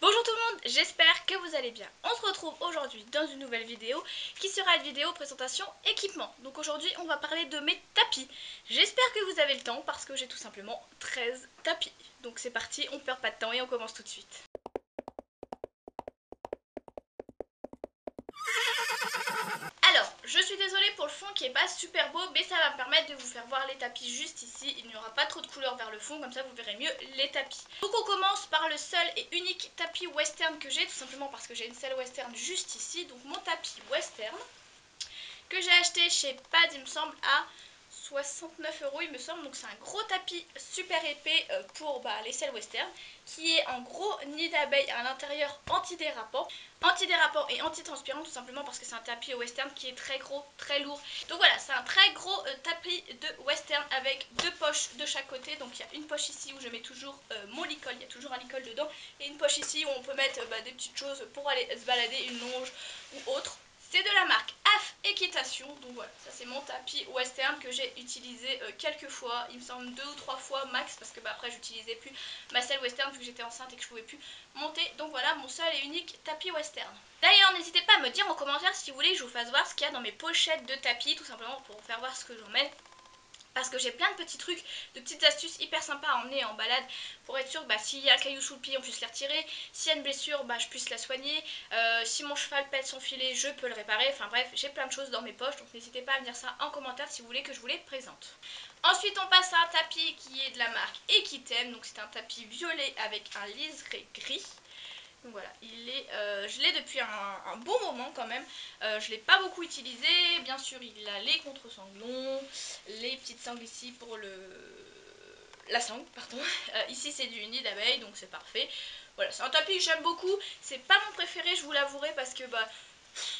Bonjour tout le monde, j'espère que vous allez bien. On se retrouve aujourd'hui dans une nouvelle vidéo qui sera une vidéo présentation équipement. Donc aujourd'hui on va parler de mes tapis. J'espère que vous avez le temps parce que j'ai tout simplement 13 tapis. Donc c'est parti, on perd pas de temps et on commence tout de suite. Alors, je suis désolée pour le fond qui est pas super beau, mais ça va me permettre de vous faire voir les tapis juste ici. Il n'y aura pas trop de couleurs vers le fond, comme ça vous verrez mieux les tapis. Donc on commence par le seul et unique tapis western que j'ai, tout simplement parce que j'ai une selle western juste ici. Donc mon tapis western, que j'ai acheté chez Pad, il me semble, à 69 € il me semble. Donc c'est un gros tapis super épais pour les selles western, qui est en gros nid d'abeille à l'intérieur, anti-dérapant et anti-transpirant, tout simplement parce que c'est un tapis western qui est très gros, très lourd. Donc voilà, c'est un très gros tapis de western avec deux poches de chaque côté. Donc il y a une poche ici où je mets toujours mon licol, il y a toujours un licol dedans, et une poche ici où on peut mettre des petites choses pour aller se balader, une longe ou autre. C'est de la marque AF Équitation. Donc voilà, ça c'est mon tapis western que j'ai utilisé quelques fois, il me semble 2 ou 3 fois max, parce que après j'utilisais plus ma selle western vu que j'étais enceinte et que je pouvais plus monter. Donc voilà mon seul et unique tapis western. D'ailleurs n'hésitez pas à me dire en commentaire si vous voulez que je vous fasse voir ce qu'il y a dans mes pochettes de tapis, tout simplement pour vous faire voir ce que j'en mets. Parce que j'ai plein de petits trucs, de petites astuces hyper sympas à emmener en balade pour être sûr que s'il y a un caillou sous le pied on puisse les retirer, s'il y a une blessure je puisse la soigner, si mon cheval pète son filet je peux le réparer, enfin bref j'ai plein de choses dans mes poches, donc n'hésitez pas à me dire ça en commentaire si vous voulez que je vous les présente. Ensuite on passe à un tapis qui est de la marque Equitem, donc c'est un tapis violet avec un liseré gris. Donc voilà, je l'ai depuis un bon moment quand même. Je ne l'ai pas beaucoup utilisé. Bien sûr, il a les contre-sanglons, les petites sangles ici pour la sangle, pardon. Ici, c'est du nid d'abeille, donc c'est parfait. Voilà, c'est un tapis que j'aime beaucoup. C'est pas mon préféré, je vous l'avouerai, parce que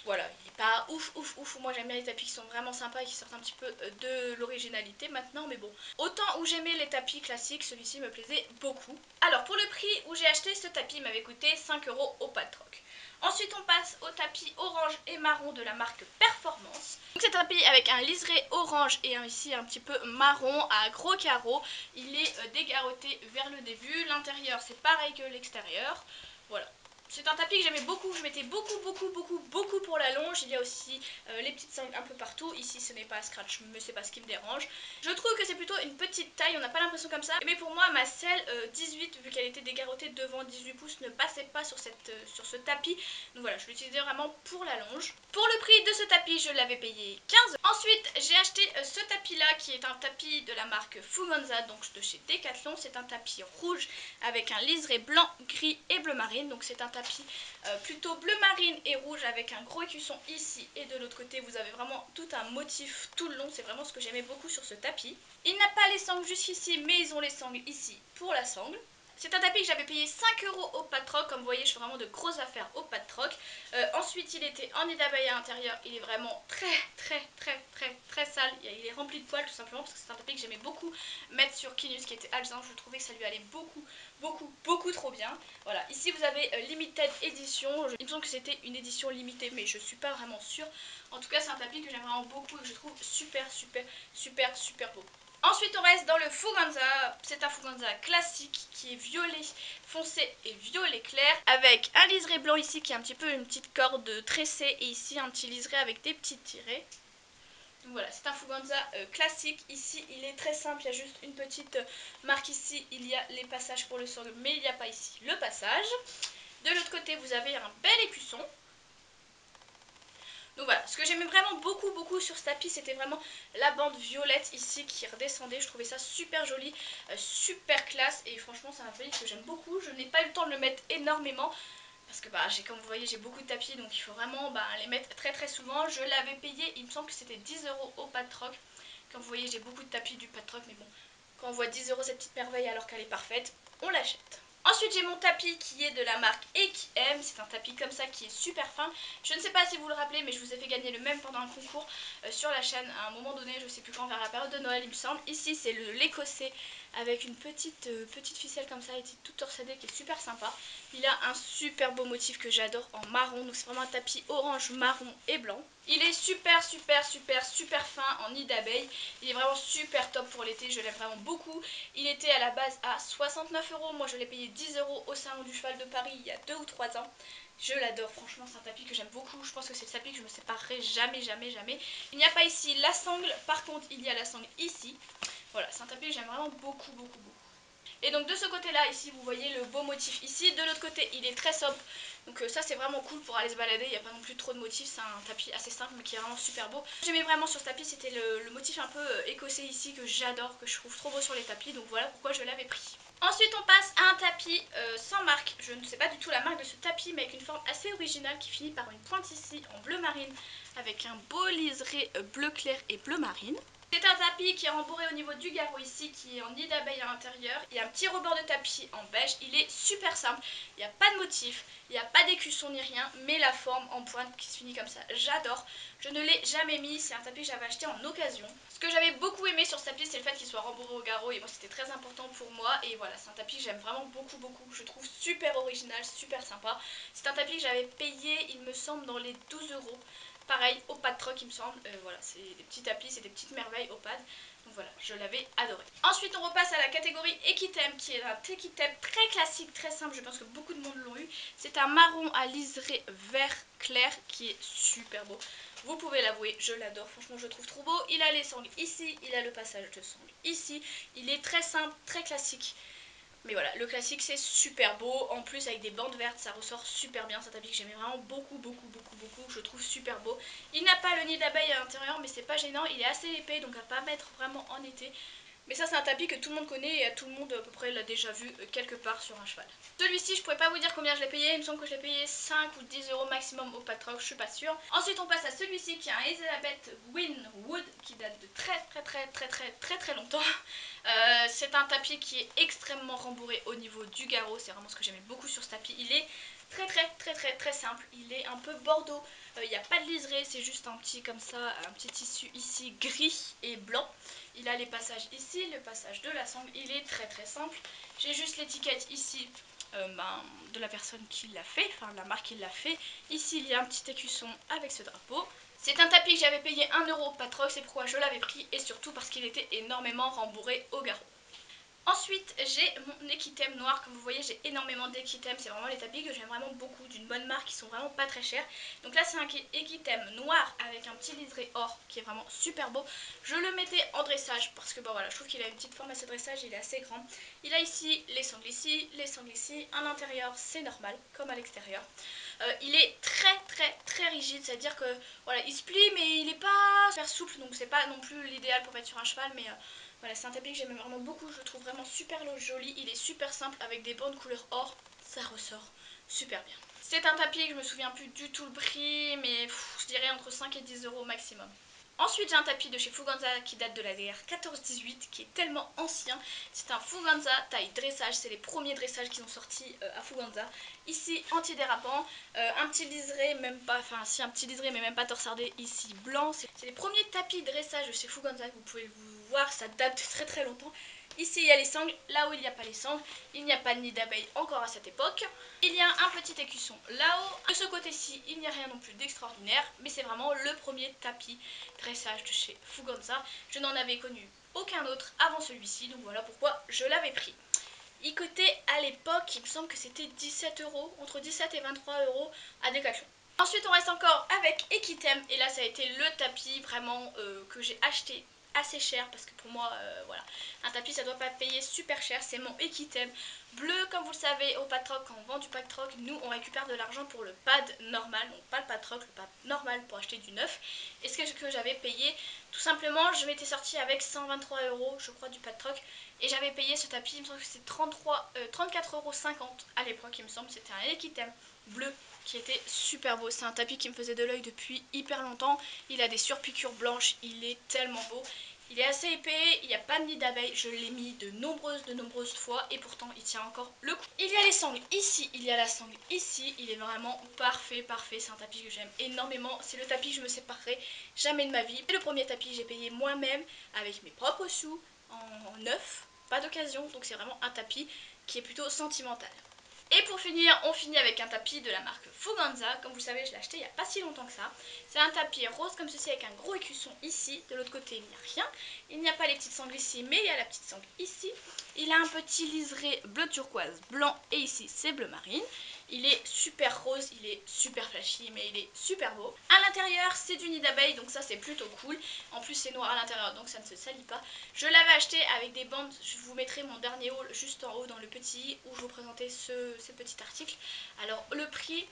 voilà, il n'est pas ouf. Moi j'aime bien les tapis qui sont vraiment sympas et qui sortent un petit peu de l'originalité maintenant, mais bon. Autant où j'aimais les tapis classiques, celui-ci me plaisait beaucoup. Alors pour le prix où j'ai acheté ce tapis, il m'avait coûté 5 € au Padrock. Ensuite on passe au tapis orange et marron de la marque Performance. Donc c'est un tapis avec un liseré orange et ici un petit peu marron à gros carreaux. Il est dégarroté vers le début, l'intérieur c'est pareil que l'extérieur. Voilà. C'est un tapis que j'aimais beaucoup, je mettais beaucoup pour la longe. Il y a aussi les petites sangles un peu partout. Ici ce n'est pas scratch, mais c'est pas ce qui me dérange. Je trouve que c'est plutôt une petite taille, on n'a pas l'impression comme ça. Mais pour moi ma selle 18, vu qu'elle était dégarottée devant 18 pouces, ne passait pas sur ce tapis. Donc voilà, je l'utilisais vraiment pour la longe. Pour le prix de ce tapis, je l'avais payé 15 €. Ensuite j'ai acheté ce tapis là qui est un tapis de la marque Fuganza, donc de chez Decathlon. C'est un tapis rouge avec un liseré blanc, gris et bleu marine. Donc c'est un tapis plutôt bleu marine et rouge avec un gros écusson ici, et de l'autre côté vous avez vraiment tout un motif tout le long. C'est vraiment ce que j'aimais beaucoup sur ce tapis. Il n'a pas les sangles jusqu'ici, mais ils ont les sangles ici pour la sangle. C'est un tapis que j'avais payé 5 € au Padrock. Comme vous voyez, je fais vraiment de grosses affaires au Padrock. Ensuite, il était en nid d'abeille à l'intérieur. Il est vraiment très sale. Il est rempli de poils tout simplement parce que c'est un tapis que j'aimais beaucoup mettre sur Kinus qui était alzin. Je trouvais que ça lui allait beaucoup trop bien. Voilà, ici vous avez Limited Edition. Il me semble que c'était une édition limitée, mais je suis pas vraiment sûre. En tout cas, c'est un tapis que j'aime vraiment beaucoup et que je trouve super beau. Ensuite on reste dans le Fuganza. C'est un Fuganza classique qui est violet foncé et violet clair, avec un liseré blanc ici qui est un petit peu une petite corde tressée, et ici un petit liseré avec des petits tirets. Donc voilà, c'est un Fuganza classique. Ici il est très simple, il y a juste une petite marque ici, il y a les passages pour le sangle, mais il n'y a pas ici le passage. De l'autre côté vous avez un bel écusson. Donc voilà, ce que j'aimais vraiment beaucoup sur ce tapis, c'était vraiment la bande violette ici qui redescendait. Je trouvais ça super joli, super classe, et franchement c'est un tapis que j'aime beaucoup. Je n'ai pas eu le temps de le mettre énormément parce que comme vous voyez j'ai beaucoup de tapis, donc il faut vraiment les mettre très souvent. Je l'avais payé, il me semble que c'était 10 € au Padrock. Comme vous voyez j'ai beaucoup de tapis du Padrock, mais bon, quand on voit 10 € cette petite merveille alors qu'elle est parfaite, on l'achète. Ensuite j'ai mon tapis qui est de la marque Equiem. C'est un tapis comme ça qui est super fin. Je ne sais pas si vous le rappelez, mais je vous ai fait gagner le même pendant un concours sur la chaîne à un moment donné, je sais plus quand, vers la période de Noël il me semble. Ici c'est l'écossais avec une petite ficelle comme ça, toute torsadée, qui est super sympa. Il a un super beau motif que j'adore en marron, donc c'est vraiment un tapis orange, marron et blanc. Il est super fin en nid d'abeille. Il est vraiment super top pour l'été, je l'aime vraiment beaucoup. Il était à la base à 69 €, moi je l'ai payé 10 € au Salon du Cheval de Paris il y a 2 ou 3 ans. Je l'adore, franchement c'est un tapis que j'aime beaucoup, je pense que c'est le tapis que je me séparerai jamais. Il n'y a pas ici la sangle, par contre il y a la sangle ici. Voilà, c'est un tapis que j'aime vraiment beaucoup. Et donc de ce côté là, ici vous voyez le beau motif ici, de l'autre côté il est très sobre. Donc ça c'est vraiment cool pour aller se balader, il n'y a pas non plus trop de motifs, c'est un tapis assez simple mais qui est vraiment super beau. J'aimais vraiment sur ce tapis, c'était le motif un peu écossais ici que j'adore, que je trouve trop beau sur les tapis, donc voilà pourquoi je l'avais pris. Ensuite on passe à un tapis sans marque, je ne sais pas du tout la marque de ce tapis mais avec une forme assez originale qui finit par une pointe ici en bleu marine avec un beau liseré bleu clair et bleu marine. C'est un tapis qui est rembourré au niveau du garrot ici, qui est en nid d'abeille à l'intérieur. Il y a un petit rebord de tapis en beige, il est super simple, il n'y a pas de motif, il n'y a pas d'écusson ni rien, mais la forme en pointe qui se finit comme ça, j'adore. Je ne l'ai jamais mis, c'est un tapis que j'avais acheté en occasion. Ce que j'avais beaucoup aimé sur ce tapis, c'est le fait qu'il soit rembourré au garrot, et moi c'était très important pour moi. Et voilà, c'est un tapis que j'aime vraiment beaucoup, je trouve super original, super sympa. C'est un tapis que j'avais payé, il me semble, dans les 12 €. Pareil, au pas de troc il me semble, voilà, c'est des petits tapis, c'est des petites merveilles au pad. Donc voilà, je l'avais adoré. Ensuite on repasse à la catégorie Equitem, qui est un Equitem très classique, très simple, je pense que beaucoup de monde l'ont eu. C'est un marron à liseré vert clair qui est super beau. Vous pouvez l'avouer, je l'adore, franchement je le trouve trop beau. Il a les sangles ici, il a le passage de sangle ici. Il est très simple, très classique. Mais voilà, le classique c'est super beau, en plus avec des bandes vertes ça ressort super bien, c'est un tapis que j'aimais vraiment beaucoup, je trouve super beau. Il n'a pas le nid d'abeille à l'intérieur mais c'est pas gênant, il est assez épais donc à pas mettre vraiment en été. Mais ça c'est un tapis que tout le monde connaît et tout le monde à peu près l'a déjà vu quelque part sur un cheval. Celui-ci je pourrais pas vous dire combien je l'ai payé, il me semble que je l'ai payé 5 ou 10 € maximum au Patroc, je suis pas sûre. Ensuite on passe à celui-ci qui est un Elizabeth Winwood qui date de très longtemps. C'est un tapis qui est extrêmement rembourré au niveau du garrot, c'est vraiment ce que j'aimais beaucoup sur ce tapis. Il est très simple, il est un peu bordeaux, il n'y a pas de liseré, c'est juste un petit comme ça, un petit tissu ici gris et blanc. Il a les passages ici, le passage de la sangle, il est très simple. J'ai juste l'étiquette ici de la personne qui l'a fait, enfin la marque qui l'a fait. Ici il y a un petit écusson avec ce drapeau. C'est un tapis que j'avais payé 1 € au Patroc, c'est pourquoi je l'avais pris et surtout parce qu'il était énormément rembourré au garrot. Ensuite j'ai mon Equitem noir, comme vous voyez j'ai énormément d'Equitem, c'est vraiment les tapis que j'aime vraiment beaucoup, d'une bonne marque, qui sont vraiment pas très chers. Donc là c'est un Equitem noir avec un petit liseré or qui est vraiment super beau. Je le mettais en dressage parce que voilà, je trouve qu'il a une petite forme à ce dressage, il est assez grand. Il a ici, les sangles ici, à l'intérieur c'est normal comme à l'extérieur. Il est très rigide, c'est à dire que voilà, il se plie mais il est pas super souple, donc c'est pas non plus l'idéal pour mettre sur un cheval, mais voilà, c'est un tapis que j'aime vraiment beaucoup, je le trouve vraiment super joli, il est super simple avec des bandes couleur or, ça ressort super bien. C'est un tapis que je me souviens plus du tout le prix, mais je dirais entre 5 et 10 € maximum. Ensuite j'ai un tapis de chez Fuganza qui date de la DR 14-18 qui est tellement ancien. C'est un Fuganza taille dressage, c'est les premiers dressages qui sont sortis à Fuganza. Ici anti-dérapant, un petit liseré, même pas, enfin si un petit liseré mais même pas torsardé, ici blanc. C'est les premiers tapis dressage de chez Fuganza, vous pouvez vous voir, ça date de très longtemps. Ici il y a les sangles, là où il n'y a pas les sangles, il n'y a pas de nid d'abeille encore à cette époque. Il y a un petit écusson là-haut. De ce côté-ci, il n'y a rien non plus d'extraordinaire, mais c'est vraiment le premier tapis dressage de chez Fuganza. Je n'en avais connu aucun autre avant celui-ci, donc voilà pourquoi je l'avais pris. Il coûtait à l'époque, il me semble que c'était 17 €, entre 17 et 23 € à Decathlon. Ensuite on reste encore avec Equitem et là ça a été le tapis vraiment que j'ai acheté assez cher parce que pour moi voilà, un tapis ça doit pas payer super cher. C'est mon Equitem bleu, comme vous le savez. Au Patroc, quand on vend du Patroc, nous on récupère de l'argent pour le pad normal, donc pas le Patroc, le pad normal pour acheter du neuf. Et ce que j'avais payé, tout simplement je m'étais sortie avec 123 € je crois du Patroc et j'avais payé ce tapis, il me semble que c'était 34,50 € à l'époque, il me semble. C'était un Equitem bleu qui était super beau. C'est un tapis qui me faisait de l'œil depuis hyper longtemps. Il a des surpiqûres blanches, il est tellement beau. Il est assez épais, il n'y a pas de nid d'abeille, je l'ai mis de nombreuses fois et pourtant il tient encore le coup. Il y a les sangles ici, il y a la sangle ici, il est vraiment parfait, c'est un tapis que j'aime énormément, c'est le tapis que je me séparerai jamais de ma vie. C'est le premier tapis que j'ai payé moi-même avec mes propres sous en neuf. pas d'occasion, donc c'est vraiment un tapis qui est plutôt sentimental. Et pour finir, on finit avec un tapis de la marque Fuganza. Comme vous le savez, je l'ai acheté il n'y a pas si longtemps que ça. C'est un tapis rose comme ceci avec un gros écusson ici. De l'autre côté, il n'y a rien. Il n'y a pas les petites sangles ici, mais il y a la petite sangle ici. Il a un petit liseré bleu turquoise, blanc et ici c'est bleu marine. Il est super rose, il est super flashy, mais il est super beau. À l'intérieur, c'est du nid d'abeille, donc ça c'est plutôt cool. En plus, c'est noir à l'intérieur, donc ça ne se salit pas. Je l'avais acheté avec des bandes. Je vous mettrai mon dernier haul juste en haut dans le petit i où je vous présentais ce petit article. Alors, le prix,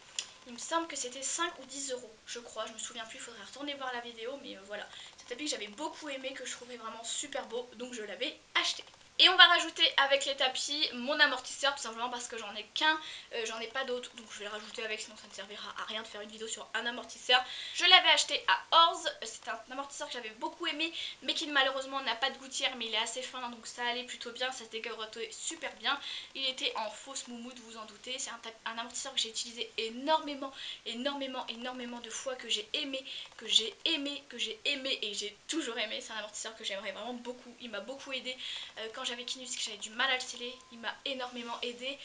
il me semble que c'était 5 ou 10 euros, je crois. Je me souviens plus, il faudrait retourner voir la vidéo, mais voilà. C'est un tapis que j'avais beaucoup aimé, que je trouvais vraiment super beau, donc je l'avais acheté. Et on va rajouter avec les tapis mon amortisseur, tout simplement parce que j'en ai qu'un, j'en ai pas d'autres, donc je vais le rajouter avec, sinon ça ne servira à rien de faire une vidéo sur un amortisseur. Je l'avais acheté à Orz, c'est un amortisseur que j'avais beaucoup aimé, mais qui malheureusement n'a pas de gouttière, mais il est assez fin, donc ça allait plutôt bien, ça se dégarotait super bien. Il était en fausse moumoute, vous en doutez, c'est un amortisseur que j'ai utilisé énormément de fois, que j'ai aimé, et j'ai toujours aimé. C'est un amortisseur que j'aimerais vraiment beaucoup, il m'a beaucoup aidé quand j'avais Kinus, que j'avais du mal à le sceller, il m'a énormément aidé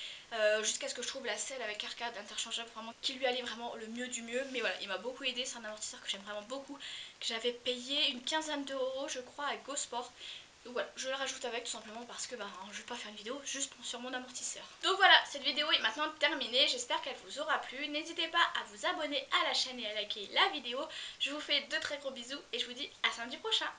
jusqu'à ce que je trouve la selle avec arcade interchangeable vraiment qui lui allait vraiment le mieux du mieux. Mais voilà, il m'a beaucoup aidé, c'est un amortisseur que j'aime vraiment beaucoup, que j'avais payé une quinzaine d'euros je crois à GoSport. Donc voilà, je le rajoute avec tout simplement parce que je vais pas faire une vidéo juste sur mon amortisseur. Donc voilà, cette vidéo est maintenant terminée, j'espère qu'elle vous aura plu. N'hésitez pas à vous abonner à la chaîne et à liker la vidéo. Je vous fais de très gros bisous et je vous dis à samedi prochain.